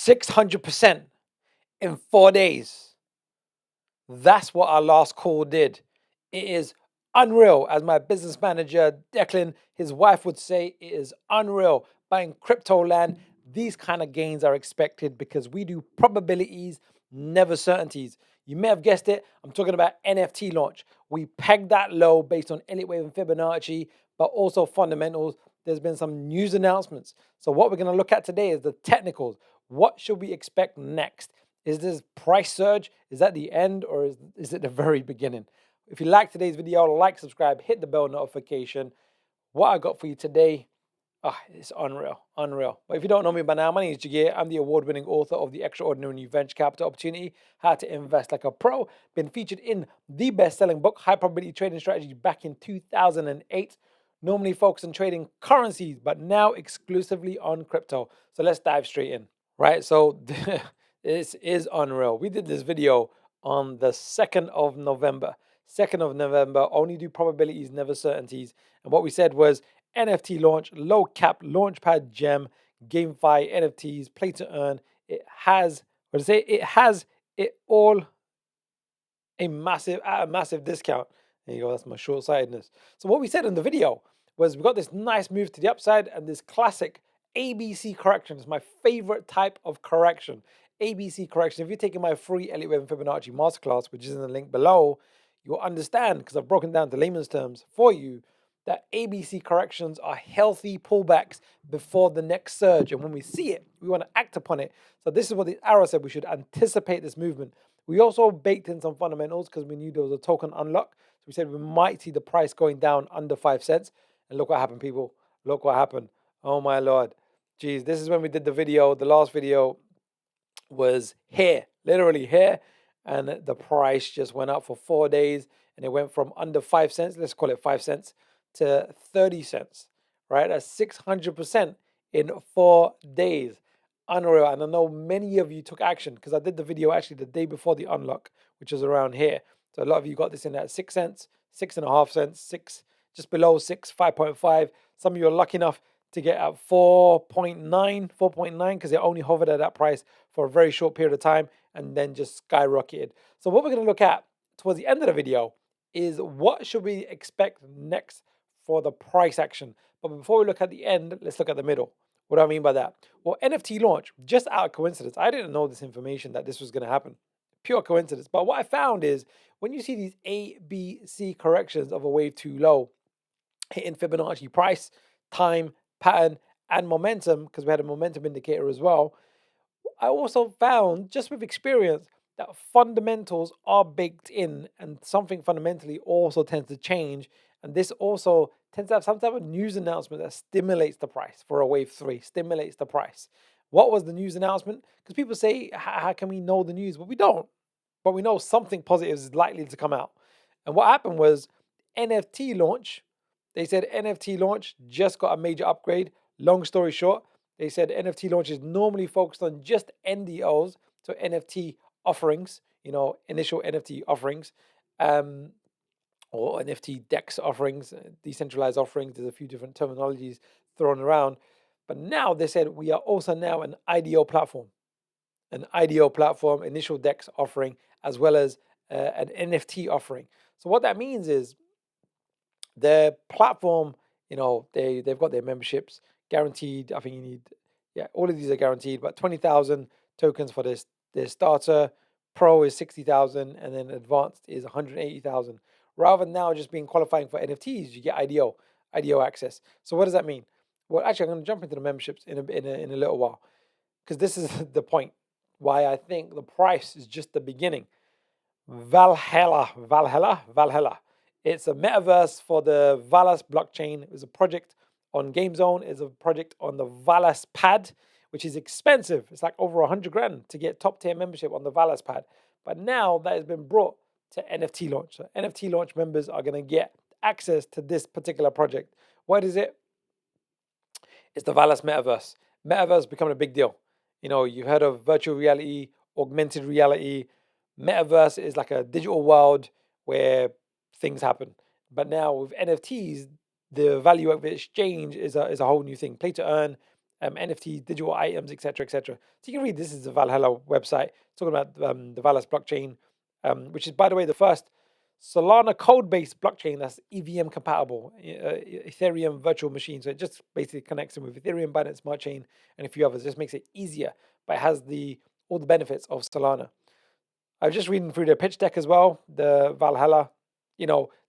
600% in 4 days. That's what our last call did. It is unreal. As my business manager, Declan, his wife would say, it is unreal. Buying crypto land, these kind of gains are expected because we do probabilities, never certainties. You may have guessed it. I'm talking about NFT launch. We pegged that low based on Elliott wave and Fibonacci, but also fundamentals. There's been some news announcements. So what we're going to look at today is the technicals. What should we expect next? Is this price surge? Is that the end, or is it the very beginning? If you like today's video, like, subscribe, hit the bell notification. What I got for you today, it's unreal, unreal. But if you don't know me by now, my name is Jagir. I'm the award-winning author of The Extraordinary New Venture Capital Opportunity, How to Invest Like a Pro. Been featured in the best-selling book, High Probability Trading Strategy, back in 2008. Normally focused on trading currencies, but now exclusively on crypto. So let's dive straight in, right? So this is unreal. We did this video on the 2nd of November. 2nd of November, only do probabilities, never certainties. And what we said was NFT launch, low cap, launchpad gem, GameFi, NFTs, play to earn. It has it all at a massive discount. There you go, that's my short-sightedness. So what we said in the video was we got this nice move to the upside and this classic ABC correction. It's my favorite type of correction. ABC correction. If you're taking my free Elliott Wave and Fibonacci masterclass, which is in the link below, you'll understand, because I've broken down to layman's terms for you, that ABC corrections are healthy pullbacks before the next surge. And when we see it, we want to act upon it. So this is what the arrow said. We should anticipate this movement. We also baked in some fundamentals because we knew there was a token unlock. So we said we might see the price going down under 5 cents. And look what happened, people. Look what happened. Oh, my Lord. Geez, this is when we did the video. The last video was here, literally here. And the price just went up for 4 days. And it went from under 5 cents, let's call it 5 cents, to 30 cents, right? That's 600% in 4 days. Unreal. And I know many of you took action because I did the video actually the day before the unlock, which was around here. So a lot of you got this in at 6 cents, 6.5 cents, 6, just below 6, 5.5. Some of you are lucky enough to get at 4.9 because they only hovered at that price for a very short period of time and then just skyrocketed. So what we're going to look at towards the end of the video is what should we expect next for the price action. But before we look at the end, let's look at the middle. What do I mean by that? Well, NFT launch, just out of coincidence. I didn't know this information that this was going to happen. Pure coincidence. But what I found is when you see these A, B, C corrections of a wave too low, hitting Fibonacci price, time, pattern, and momentum, because we had a momentum indicator as well, I also found, just with experience, that fundamentals are baked in and something fundamentally also tends to change. And this also tends to have some type of news announcement that stimulates the price for a wave 3, stimulates the price. What was the news announcement? Because people say, how can we know the news? Well, we don't. But we know something positive is likely to come out. And what happened was NFT launch. They said NFT launch just got a major upgrade. Long story short, they said NFT launch is normally focused on just NDOs, so NFT offerings, initial NFT offerings, or NFT DEX offerings, decentralized offerings. There's a few different terminologies thrown around. But now they said we are also now an IDO platform, initial DEX offering, as well as an NFT offering. So what that means is the platform, they've got their memberships guaranteed. I think you need, all of these are guaranteed, but 20,000 tokens for this. Their starter, pro is 60,000, and then advanced is 180,000. Rather than now just being qualifying for NFTs, you get IDO access. So what does that mean? Well, actually, I'm going to jump into the memberships in a little while, because this is the point why I think the price is just the beginning. Velhalla. It's a metaverse for the Valas blockchain. It was a project on GameZone. It's a project on the Valas pad, which is expensive. It's like over 100 grand to get top tier membership on the Valas pad. But now that has been brought to NFT launch. So NFT launch members are going to get access to this particular project. What is it? It's the Valas metaverse. Metaverse becoming a big deal. You've heard of virtual reality, augmented reality. Metaverse is like a digital world where things happen. But now with NFTs, the value of exchange is a whole new thing. Play to earn NFT, digital items, etc., etc. So you can read, this is the Velhalla website, talking about the Valis blockchain, which is, by the way, the first Solana code-based blockchain that's EVM compatible, Ethereum virtual machine. So it just basically connects them with Ethereum, Binance Smart Chain, and a few others. It just makes it easier, but it has all the benefits of Solana. I was just reading through the pitch deck as well. The Velhalla,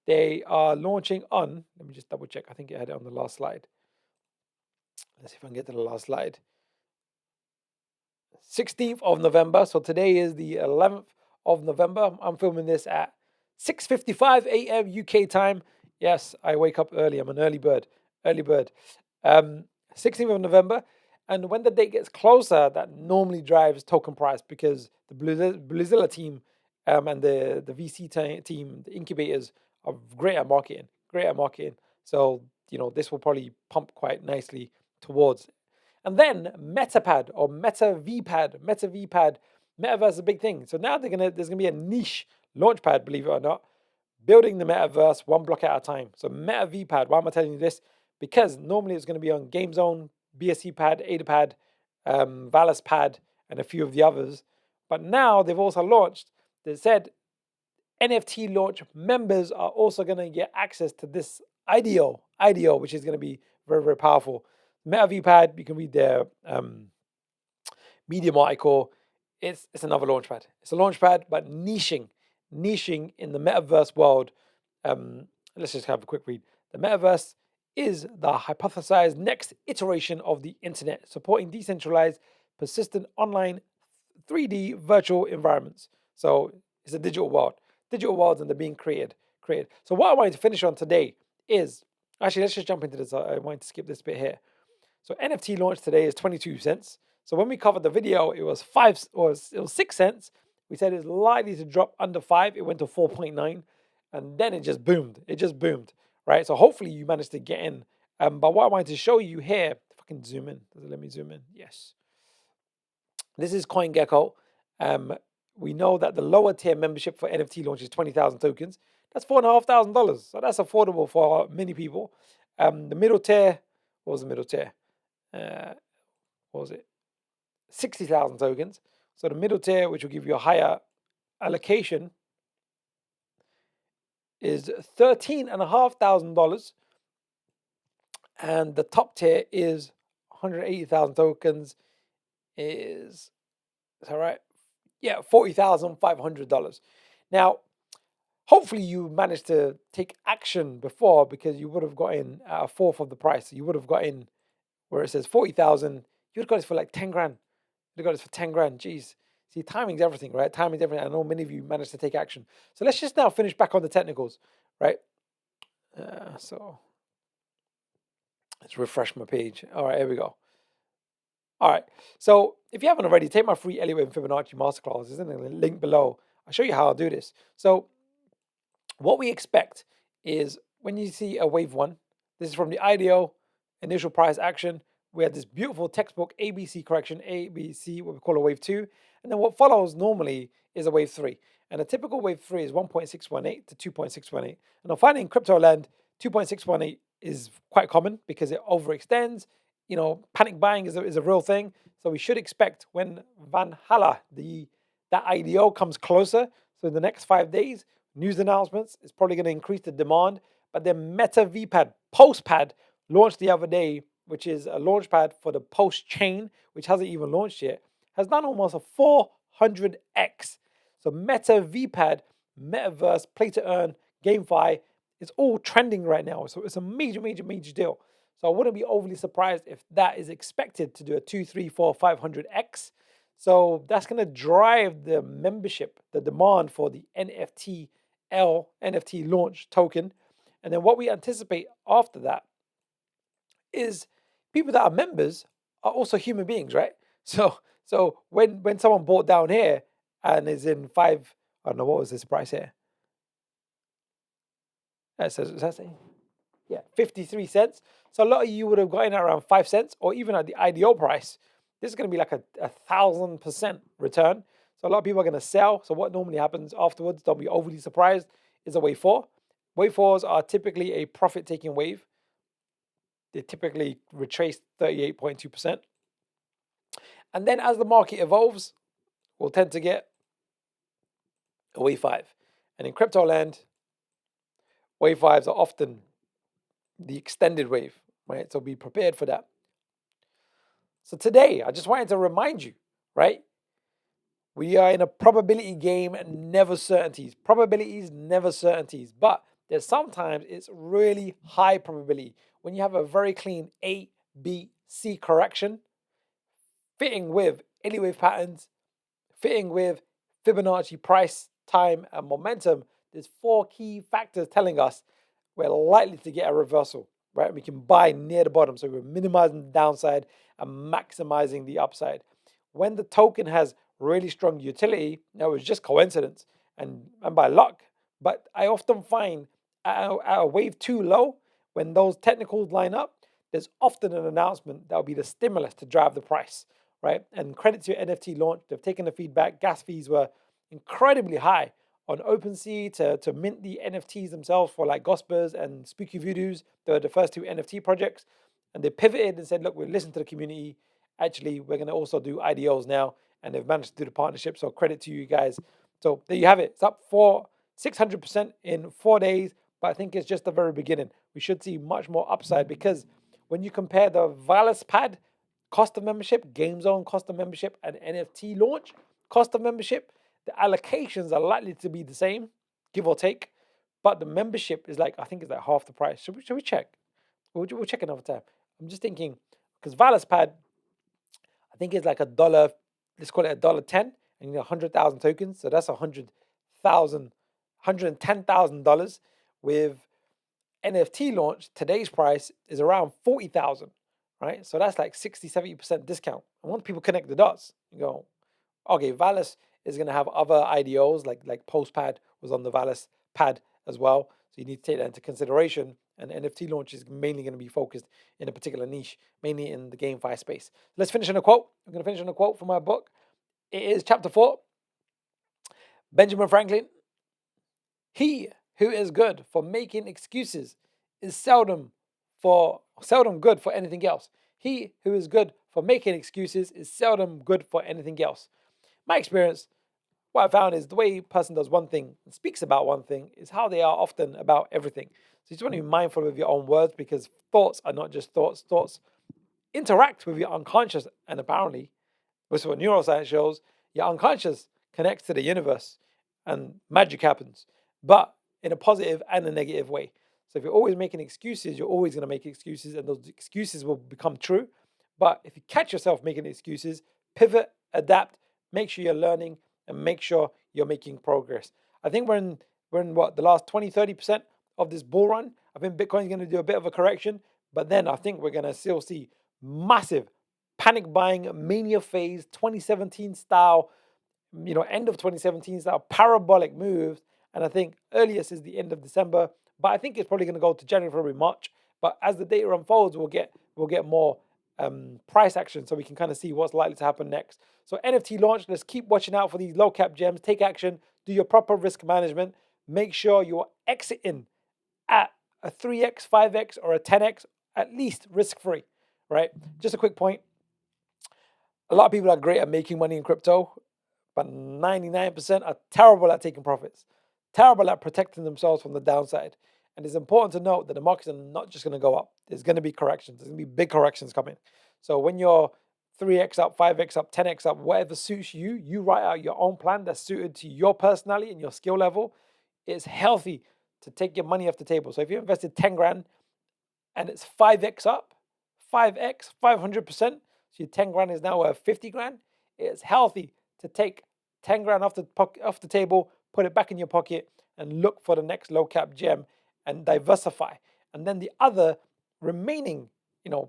they are launching on. Let me just double check. I think it had it on the last slide. Let's see if I can get to the last slide. 16th of November. So today is the 11th of November. I'm filming this at 6:55 a.m. UK time. Yes, I wake up early. I'm an early bird. 16th of November. And when the date gets closer, that normally drives token price, because the Bluezilla team and the VC team, the incubators, are great at marketing. So, this will probably pump quite nicely towards. And then MetaPad or MetaVPad, Metaverse is a big thing. So now there's gonna be a niche launchpad, believe it or not, building the metaverse one block at a time. So MetaVPad, why am I telling you this? Because normally it's going to be on GameZone, BSC Pad, AdaPad, Valis Pad, and a few of the others. But now they've also launched, they said NFTLaunch members are also going to get access to this IDO, which is going to be very, very powerful. MetaVPad, you can read their Medium article. It's another launchpad. It's a launchpad, but niching in the metaverse world. Let's just have a quick read. The metaverse is the hypothesized next iteration of the internet, supporting decentralized, persistent online 3D virtual environments. So it's a digital world. Digital worlds, and they're being created. So what I wanted to finish on today is, actually, let's just jump into this. I wanted to skip this bit here. So NFT launch today is 22 cents. So when we covered the video, it was 6 cents. We said it's likely to drop under 5. It went to 4.9, and then it just boomed. Right? So hopefully you managed to get in. But what I wanted to show you here, if I can zoom in, does it let me zoom in? Yes. This is CoinGecko. We know that the lower tier membership for NFT launch is 20,000 tokens. That's $4,500. So that's affordable for many people. The middle tier, what was the middle tier? What was it? 60,000 tokens. So the middle tier, which will give you a higher allocation, is $13,500. And the top tier is 180,000 tokens. Is that right? Yeah, $40,500. Now, hopefully you managed to take action before, because you would have got in at a fourth of the price. You would have got in where it says 40,000. You would have got this for like 10 grand. You would have got this for 10 grand. Jeez. See, timing's everything, right? Timing's everything. I know many of you managed to take action. So let's just now finish back on the technicals, right? So let's refresh my page. All right, here we go. All right. So if you haven't already, take my free Elliott and Fibonacci masterclass. It's in the link below. I'll show you how I'll do this. So what we expect is, when you see a wave one, this is from the IDO, initial price action. We had this beautiful textbook ABC correction, ABC, what we call a wave two. And then what follows normally is a wave three. And a typical wave three is 1.618 to 2.618. And I'm finding in crypto land, 2.618 is quite common because it overextends. Panic buying is a real thing. So we should expect, when Velhalla, that IDO comes closer, so in the next 5 days, news announcements is probably going to increase the demand. But then MetaVPad, PostPad, launched the other day, which is a launch pad for the Post chain, which hasn't even launched yet, has done almost a 400x. So MetaVPad, Metaverse, Play to Earn, GameFi, it's all trending right now. So it's a major deal. So I wouldn't be overly surprised if that is expected to do a 2, 3, 4, 500x. So that's going to drive the membership, the demand for the NFT launch token. And then what we anticipate after that is people that are members are also human beings, right? So when someone bought down here and is in I don't know, what was this price here? Does that say? Yeah, 53 cents. So a lot of you would have gotten around 5 cents, or even at the IDO price. This is going to be like a 1,000% return. So a lot of people are going to sell. So what normally happens afterwards, don't be overly surprised, is a wave four. Wave fours are typically a profit-taking wave. They typically retrace 38.2%. And then as the market evolves, we'll tend to get a wave 5. And in crypto land, wave 5s are often the extended wave, right? So be prepared for that. So today, I just wanted to remind you, right? We are in a probability game and never certainties. Probabilities, never certainties. But there's sometimes it's really high probability. When you have a very clean A, B, C correction, fitting with any wave patterns, fitting with Fibonacci price, time, and momentum, there's 4 key factors telling us we're likely to get a reversal, right? We can buy near the bottom, so we're minimizing the downside and maximizing the upside. When the token has really strong utility, that was just coincidence and by luck. But I often find at a wave 2 low, when those technicals line up, there's often an announcement that will be the stimulus to drive the price, right? And credit to NFT launch, they've taken the feedback. Gas fees were incredibly high on OpenSea to mint the NFTs themselves for like Gospers and Spooky Voodoos. They were the first 2 NFT projects. And they pivoted and said, look, we'll listen to the community. Actually, we're going to also do IDOs now. And they've managed to do the partnership. So credit to you guys. So there you have it. It's up 600% in 4 days. But I think it's just the very beginning. We should see much more upside because when you compare the Valis pad cost of membership, Game Zone cost of membership, and NFT launch cost of membership, the allocations are likely to be the same, give or take. But the membership is like, I think it's like half the price. Should we check? We'll check another time. I'm just thinking, because Valis pad, I think it's like $1, let's call it $1.10, and you need 100,000 tokens. So that's $110,000 with NFT launch. Today's price is around 40,000, right? So that's like 60-70% discount. And once people connect the dots, you go, okay, Valis is going to have other IDOs like Postpad was on the Valis pad as well. So you need to take that into consideration. And NFT launch is mainly going to be focused in a particular niche, mainly in the GameFi space. Let's finish on a quote. I'm going to finish on a quote from my book. It is chapter 4. Benjamin Franklin. He who is good for making excuses is seldom good for anything else. He who is good for making excuses is seldom good for anything else. My experience, what I found is the way a person does one thing and speaks about one thing is how they are often about everything. So you just want to be mindful of your own words because thoughts are not just thoughts. Thoughts interact with your unconscious, and apparently, this is what neuroscience shows, your unconscious connects to the universe and magic happens, but in a positive and a negative way. So if you're always making excuses, you're always going to make excuses and those excuses will become true. But if you catch yourself making excuses, pivot, adapt, make sure you're learning and make sure you're making progress. I think we're in what, the last 20-30% of this bull run. I think Bitcoin's going to do a bit of a correction, but then I think we're going to still see massive panic buying mania phase, 2017 style, end of 2017 style parabolic moves. And I think earliest is the end of December, but I think it's probably going to go to January, February, March. But as the data unfolds, we'll get more price action, so we can kind of see what's likely to happen next. So NFT launch, let's keep watching out for these low cap gems. Take action, do your proper risk management. Make sure you're exiting at a 3x, 5x, or a 10x, at least risk free, right? Just a quick point. A lot of people are great at making money in crypto, but 99% are terrible at taking profits, terrible at protecting themselves from the downside. And it's important to note that the markets are not just going to go up. There's going to be corrections. There's going to be big corrections coming. So when you're 3x up, 5x up, 10x up, whatever suits you, you write out your own plan that's suited to your personality and your skill level. It's healthy to take your money off the table. So if you invested 10 grand and it's 5x up, 5x, 500%, so your 10 grand is now worth 50 grand, it's healthy to take 10 grand off the table, put it back in your pocket, and look for the next low cap gem and diversify. And then the other remaining, 90%,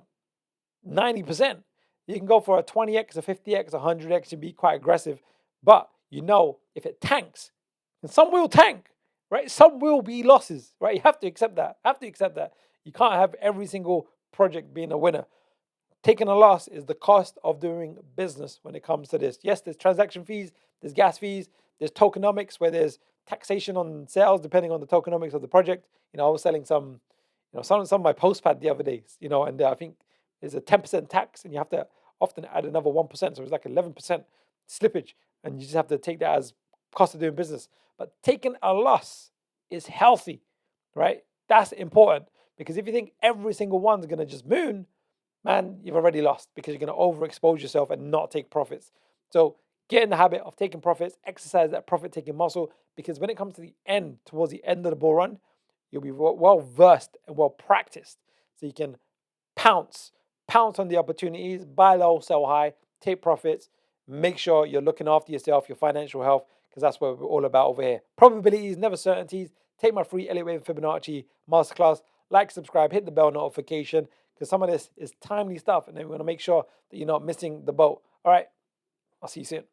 you can go for a 20x, a 50x, a 100x, and be quite aggressive. But if it tanks, and some will tank, right? Some will be losses, right? You have to accept that. You can't have every single project being a winner. Taking a loss is the cost of doing business when it comes to this. Yes, there's transaction fees, there's gas fees, there's tokenomics where there's taxation on sales depending on the tokenomics of the project. I was selling some of my Postpad the other day, and I think there's a 10% tax and you have to often add another 1%. So it's like 11% slippage. And you just have to take that as cost of doing business. But taking a loss is healthy, right? That's important, because if you think every single one's going to just moon, man, you've already lost, because you're going to overexpose yourself and not take profits. So get in the habit of taking profits, exercise that profit-taking muscle, because when it comes to the end, towards the end of the bull run, you'll be well-versed and well-practiced. So you can pounce on the opportunities, buy low, sell high, take profits, make sure you're looking after yourself, your financial health, because that's what we're all about over here. Probabilities, never certainties. Take my free Elliott Wave Fibonacci masterclass. Like, subscribe, hit the bell notification, because some of this is timely stuff, and then we want to make sure that you're not missing the boat. All right, I'll see you soon.